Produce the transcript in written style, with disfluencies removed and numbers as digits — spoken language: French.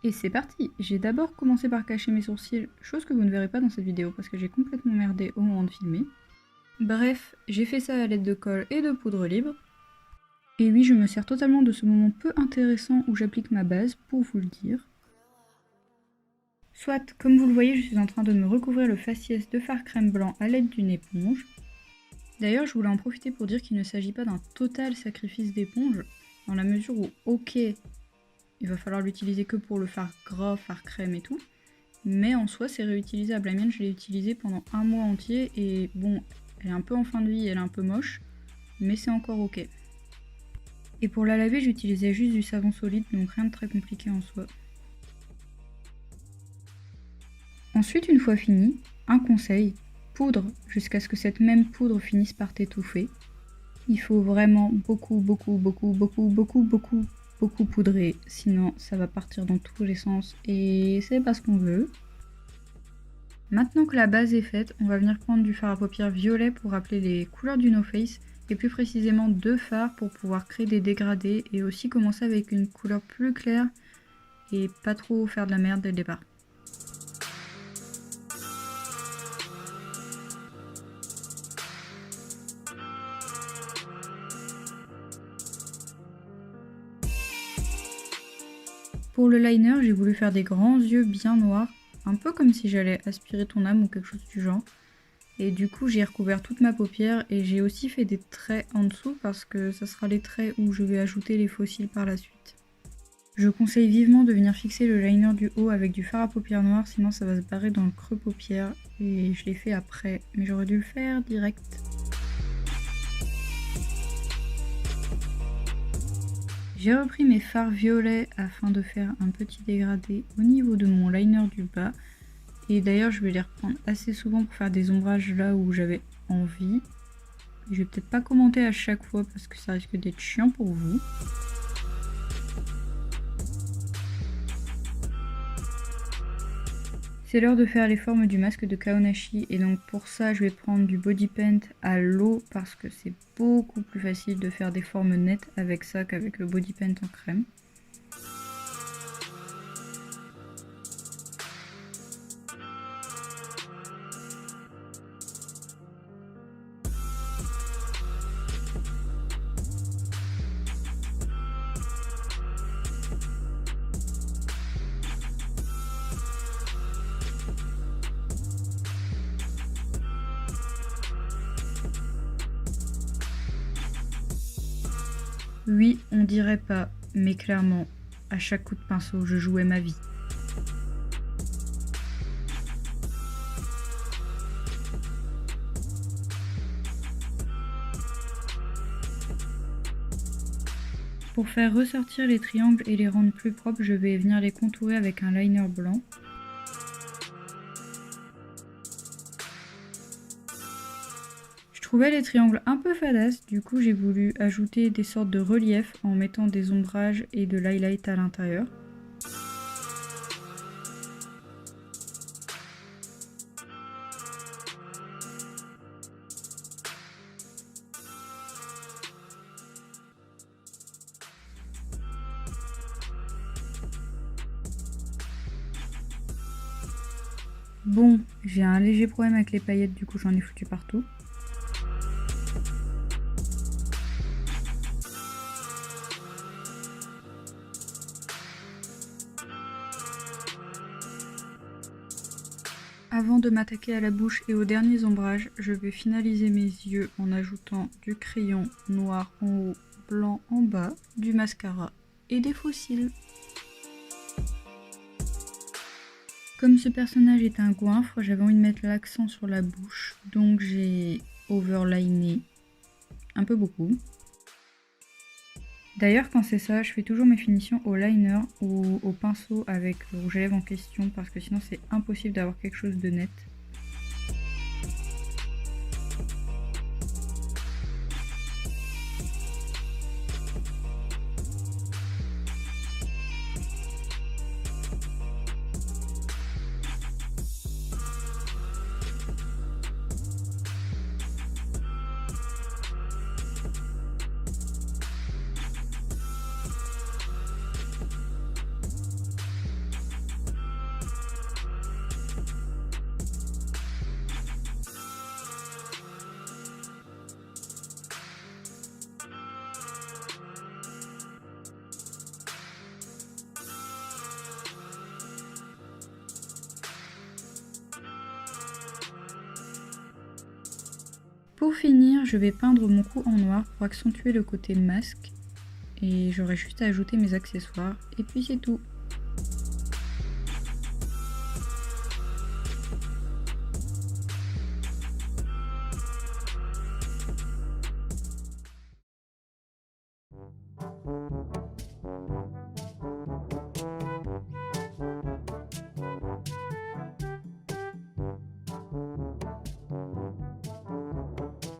Et c'est parti! J'ai d'abord commencé par cacher mes sourcils, chose que vous ne verrez pas dans cette vidéo parce que j'ai complètement merdé au moment de filmer. Bref, j'ai fait ça à l'aide de colle et de poudre libre. Et oui, je me sers totalement de ce moment peu intéressant où j'applique ma base pour vous le dire. Soit, comme vous le voyez, je suis en train de me recouvrir le faciès de fard crème blanc à l'aide d'une éponge. D'ailleurs, je voulais en profiter pour dire qu'il ne s'agit pas d'un total sacrifice d'éponge, dans la mesure où, ok, il va falloir l'utiliser que pour le fard gras, fard crème et tout, mais en soi c'est réutilisable. La mienne, je l'ai utilisée pendant un mois entier et bon, elle est un peu en fin de vie, elle est un peu moche, mais c'est encore ok. Et pour la laver, j'utilisais juste du savon solide, donc rien de très compliqué en soi. Ensuite, une fois fini, un conseil, poudre jusqu'à ce que cette même poudre finisse par t'étouffer. Il faut vraiment beaucoup poudrer, sinon ça va partir dans tous les sens et c'est pas ce qu'on veut. Maintenant que la base est faite, on va venir prendre du fard à paupières violet pour rappeler les couleurs du No Face et plus précisément deux fards pour pouvoir créer des dégradés et aussi commencer avec une couleur plus claire et pas trop faire de la merde dès le départ. Pour le liner, j'ai voulu faire des grands yeux bien noirs, un peu comme si j'allais aspirer ton âme ou quelque chose du genre. Et du coup, j'ai recouvert toute ma paupière et j'ai aussi fait des traits en dessous parce que ça sera les traits où je vais ajouter les faux cils par la suite. Je conseille vivement de venir fixer le liner du haut avec du fard à paupières noir, sinon ça va se barrer dans le creux paupière et je l'ai fait après, mais j'aurais dû le faire direct. J'ai repris mes fards violets afin de faire un petit dégradé au niveau de mon liner du bas. Et d'ailleurs, je vais les reprendre assez souvent pour faire des ombrages là où j'avais envie. Je vais peut-être pas commenter à chaque fois parce que ça risque d'être chiant pour vous. C'est l'heure de faire les formes du masque de Kaonashi et donc pour ça je vais prendre du body paint à l'eau parce que c'est beaucoup plus facile de faire des formes nettes avec ça qu'avec le body paint en crème. Oui, on dirait pas, mais clairement, à chaque coup de pinceau, je jouais ma vie. Pour faire ressortir les triangles et les rendre plus propres, je vais venir les contourer avec un liner blanc. Je trouvais les triangles un peu fadasses, du coup j'ai voulu ajouter des sortes de reliefs en mettant des ombrages et de l'highlight à l'intérieur. Bon, j'ai un léger problème avec les paillettes, du coup j'en ai foutu partout. Avant de m'attaquer à la bouche et aux derniers ombrages, je vais finaliser mes yeux en ajoutant du crayon noir en haut, blanc en bas, du mascara et des faux cils. Comme ce personnage est un goinfre, j'avais envie de mettre l'accent sur la bouche, donc j'ai overliné un peu beaucoup. D'ailleurs, quand c'est ça, je fais toujours mes finitions au liner ou au pinceau avec le rouge à lèvres en question parce que sinon c'est impossible d'avoir quelque chose de net. Pour finir, je vais peindre mon cou en noir pour accentuer le côté masque. Et j'aurai juste à ajouter mes accessoires. Et puis c'est tout.